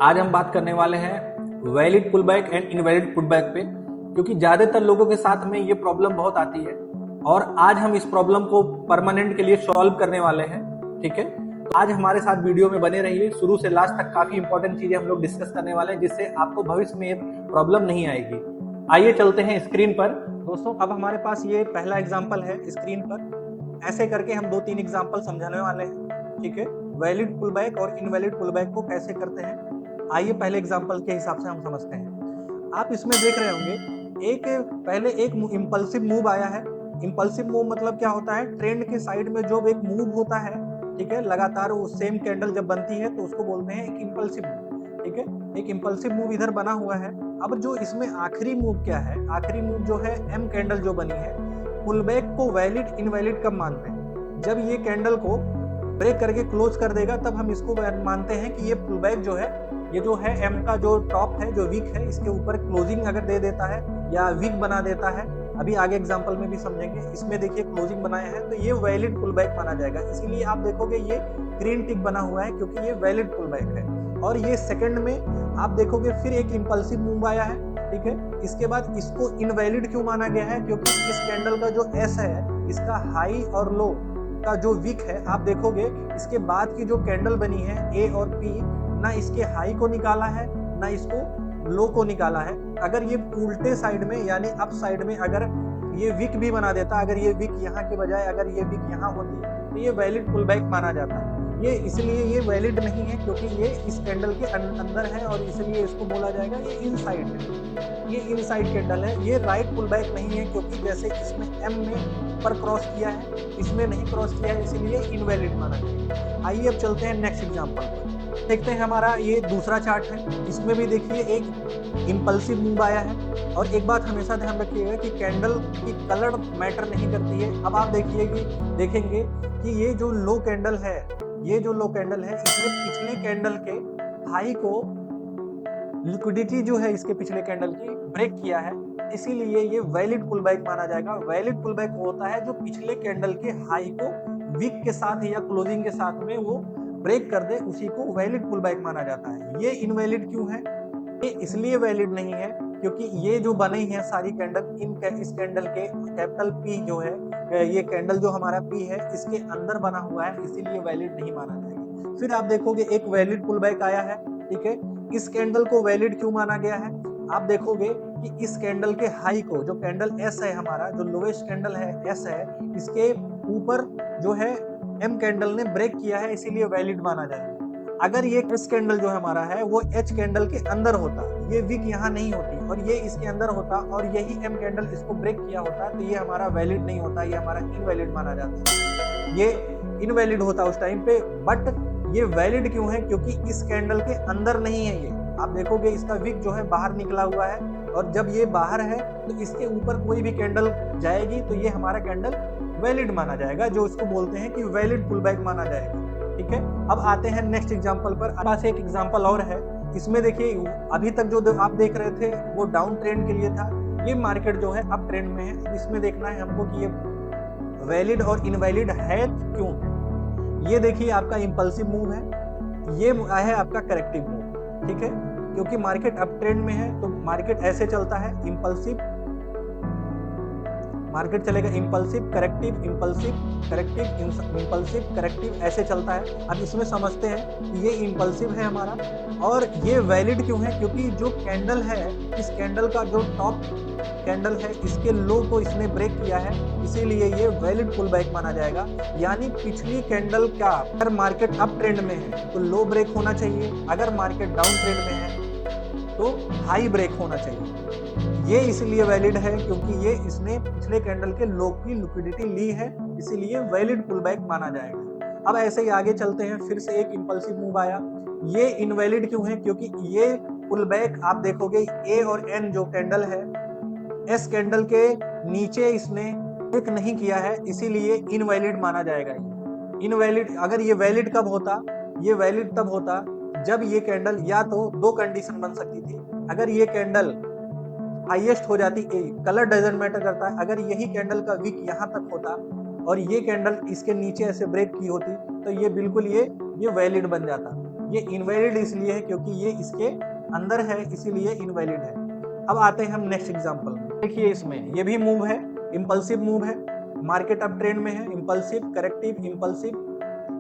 आज हम बात करने वाले हैं valid pullback and invalid pullback पे, क्योंकि ज्यादातर लोगों के साथ में ये प्रॉब्लम बहुत आती है और आज हम इस प्रॉब्लम को परमानेंट के लिए सॉल्व करने वाले हैं। ठीक है, आज हमारे साथ वीडियो में बने रहिए, शुरू से लास्ट तक काफी इंपॉर्टेंट चीजें हम लोग डिस्कस करने वाले हैं जिससे आपको भविष्य में ये प्रॉब्लम नहीं आएगी। आइए चलते हैं स्क्रीन पर। दोस्तों, अब हमारे पास ये पहला एग्जाम्पल है स्क्रीन पर। ऐसे करके हम 2-3 एग्जाम्पल समझाने वाले हैं। ठीक है, वैलिड पुलबैक और इनवैलिड पुलबैक को कैसे करते हैं, आइए पहले एग्जांपल के हिसाब से हम समझते हैं। आप इसमें देख रहे होंगे पहले एक इम्पल्सिव मूव आया है। इम्पल्सिव मूव मतलब क्या होता है, ट्रेंड के साइड में जो एक मूव होता है, ठीक है, लगातार वो सेम कैंडल जब बनती है तो उसको बोलते हैं एक इम्पल्सिव मूव। ठीक है, एक इम्पल्सिव मूव इधर बना हुआ है। अब जो इसमें आखिरी मूव क्या है, आखिरी मूव जो है एम कैंडल जो बनी है, पुलबैक को वैलिड इनवैलिड कब मानते हैं, जब ये कैंडल को ब्रेक करके क्लोज कर देगा तब हम इसको मानते हैं कि ये पुलबैक जो है, ये जो है एम का जो टॉप है जो वीक है, इसके ऊपर क्लोजिंग अगर दे देता है या वीक बना देता है, अभी आगे एग्जांपल में भी समझेंगे। इसमें देखिए क्लोजिंग बनाया है तो ये वैलिड पुलबैक माना जाएगा। इसीलिए आप देखोगे ये ग्रीन टिक बना हुआ है क्योंकि ये वैलिड पुलबैक है। और ये सेकंड में आप देखोगे फिर एक इम्पल्सिव मूव आया है। ठीक है, इसके बाद इसको इनवैलिड क्यों माना गया है, क्योंकि इस कैंडल का जो एस है, इसका हाई और लो का जो वीक है, आप देखोगे इसके बाद की जो कैंडल बनी है ए और पी, ना इसके हाई को निकाला है ना इसको लो को निकाला है। अगर ये उल्टे साइड में यानी अप साइड में अगर ये वीक भी बना देता, अगर ये वीक यहाँ के बजाय अगर ये वीक यहाँ होती तो ये वैलिड पुलबैक माना जाता है। ये इसलिए ये वैलिड नहीं है क्योंकि ये इस कैंडल के अंदर है और इसलिए इसको बोला जाएगा ये इनसाइड है, ये इनसाइड कैंडल है। ये राइट पुलबैक नहीं है क्योंकि जैसे इसमें एम में पर क्रॉस किया है, इसमें नहीं क्रॉस किया है, इसलिए इनवैलिड माना जाएगा। आइए अब चलते हैं नेक्स्ट एग्जांपल पर। देखते हैं हमारा ये दूसरा चार्ट है। इसमें भी देखिए एक इम्पल्सिव मूव आया है। और एक बात हमेशा ध्यान रखिएगा कि कैंडल की कलर मैटर नहीं करती है। अब आप देखेंगे कि ये जो लो कैंडल है, ये जो लो कैंडल है, इसने पिछले कैंडल के हाई को, लिक्विडिटी जो है इसके पिछले कैंडल की, ब्रेक किया है, इसीलिए ये वैलिड पुलबैक माना जाएगा। वैलिड पुलबैक होता है जो पिछले कैंडल के हाई को वीक के साथ या क्लोजिंग के साथ में वो ब्रेक कर दे, उसी को वैलिड पुलबैक माना जाता है। ये इनवैलिड क्यों है, ये इसलिए वैलिड नहीं है क्योंकि ये जो बनी है सारी कैंडल, इस कैंडल के कैपिटल पी जो है, ये कैंडल जो हमारा पी है इसके अंदर बना हुआ है, इसीलिए वैलिड नहीं माना जाएगा। फिर आप देखोगे एक वैलिड पुलबैक आया है। ठीक है, इस कैंडल को वैलिड क्यों माना गया है, आप देखोगे कि इस कैंडल के हाई को, जो कैंडल एस है हमारा, जो लोएस्ट कैंडल है एस है, इसके ऊपर जो है एम कैंडल ने ब्रेक किया है, इसीलिए वैलिड माना जाएगा। अगर ये एस कैंडल जो हमारा है वो एच कैंडल के अंदर होता, ये वीक यहाँ नहीं होती और ये इसके अंदर होता और यही एम कैंडल इसको ब्रेक किया होता, तो ये हमारा वैलिड नहीं होता, ये हमारा इनवैलिड माना जाता है। ये इनवैलिड होता उस टाइम पे, बट ये वैलिड क्यों है, क्योंकि इस कैंडल के अंदर नहीं है ये। आप देखोगे इसका विक जो है बाहर निकला हुआ है और जब ये बाहर है तो इसके ऊपर कोई भी कैंडल जाएगी तो ये हमारा कैंडल वैलिड माना जाएगा, जो इसको बोलते हैं कि वैलिड पुलबैक माना जाएगा। ठीक है, अब आते हैं नेक्स्ट एग्जांपल पर। पास एक एग्जांपल और है। इसमें देखिए अभी तक जो आप देख रहे थे वो डाउन ट्रेंड के लिए था, ये मार्केट जो है अप ट्रेंड में है। इसमें देखना है हमको कि ये वैलिड और इनवैलिड है क्यों। ये देखिए आपका इम्पल्सिव मूव है, ये है आपका करेक्टिव मूव। ठीक है, क्योंकि मार्केट अप ट्रेंड में है तो मार्केट ऐसे चलता है, इम्पल्सिव मार्केट चलेगा, impulsive corrective, impulsive corrective, impulsive corrective, ऐसे चलता है। अब इसमें समझते हैं कि ये इम्पल्सिव है हमारा और ये वैलिड क्यों है, क्योंकि जो कैंडल है, इस कैंडल का जो टॉप कैंडल है, इसके लो को इसने ब्रेक किया है, इसीलिए ये वैलिड पुलबैक माना जाएगा। यानी पिछली कैंडल का, अगर मार्केट अप ट्रेंड में है तो लो ब्रेक होना चाहिए, अगर मार्केट डाउन ट्रेंड में है तो हाई ब्रेक होना चाहिए। ये इसलिए वैलिड है क्योंकि ये इसने पिछले कैंडल के लो की लिक्विडिटी ली है, इसीलिए वैलिड पुलबैक माना जाएगा। अब ऐसे ही आगे चलते हैं। फिर से एक इम्पल्सिव मूव आया, ये इनवैलिड क्यों है, क्योंकि ये पुलबैक आप देखोगे ए और एन जो कैंडल है, एस कैंडल के नीचे इसने ब्रेक नहीं किया है, इसीलिए इनवैलिड माना जाएगा। इनवैलिड, अगर ये वैलिड कब होता, ये वैलिड तब होता जब ये कैंडल, या तो दो कंडीशन बन सकती थी, अगर ये कैंडल हाईएस्ट हो जाती, कलर डजंट मैटर करता है, अगर यही कैंडल का वीक यहाँ तक होता और ये कैंडल इसके नीचे ऐसे ब्रेक की होती तो ये बिल्कुल ये वैलिड बन जाता। ये इनवैलिड इसलिए है क्योंकि ये इसके अंदर है, इसीलिए इनवैलिड है। अब आते हैं हम नेक्स्ट एग्जांपल में। देखिए इसमें ये भी मूव है, इम्पल्सिव मूव है, मार्केट अब ट्रेंड में है, इम्पल्सिव, करेक्टिव, इम्पल्सिव।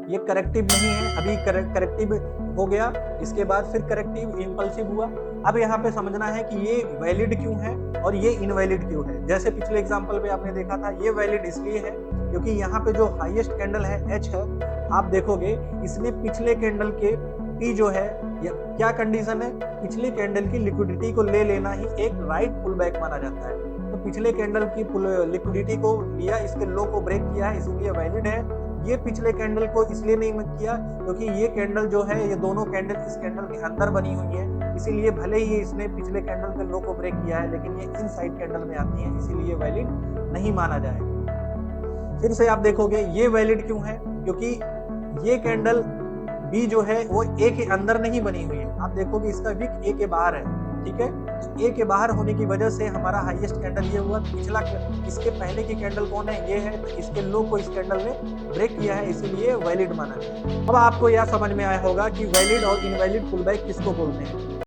ये करेक्टिव नहीं है, अभी करेक्टिव हो गया, इसके बाद फिर करेक्टिव, इम्पल्सिव हुआ। अब यहाँ पे समझना है कि ये वैलिड क्यों है और ये इनवैलिड क्यों है। जैसे पिछले एग्जांपल पे आपने देखा था, ये वैलिड इसलिए है क्योंकि यहाँ पे जो हाईएस्ट कैंडल है एच है, आप देखोगे इसने पिछले कैंडल के पी जो है, क्या कंडीशन है, पिछले कैंडल की लिक्विडिटी को ले लेना ही एक राइट पुल बैक माना जाता है। तो पिछले कैंडल की लिक्विडिटी को लिया, इसके लो को ब्रेक किया है, इसीलिए वैलिड है। ये पिछले कैंडल को इसलिए नहीं किया क्योंकि ये कैंडल जो है, ये दोनों कैंडल इस कैंडल के अंदर बनी हुई है, इसीलिए भले ही इसने पिछले कैंडल के लो को ब्रेक किया है, लेकिन ये इनसाइड कैंडल में आती है, इसीलिए वैलिड नहीं माना जाएगा। फिर से आप देखोगे ये वैलिड क्यों है, क्योंकि ये कैंडल बी जो है वो ए के अंदर नहीं बनी हुई है। आप देखोगे इसका विक ए के बाहर है, ठीक है। तो ए के बाहर होने की वजह से हमारा हाईएस्ट कैंडल ये हुआ। पिछला इसके पहले की कैंडल कौन है, ये है, तो इसके लो को इस कैंडल ने ब्रेक किया है, इसीलिए वैलिड माना है। अब आपको यह समझ में आया होगा कि वैलिड और इनवैलिड पुलबैक किसको बोलते हैं।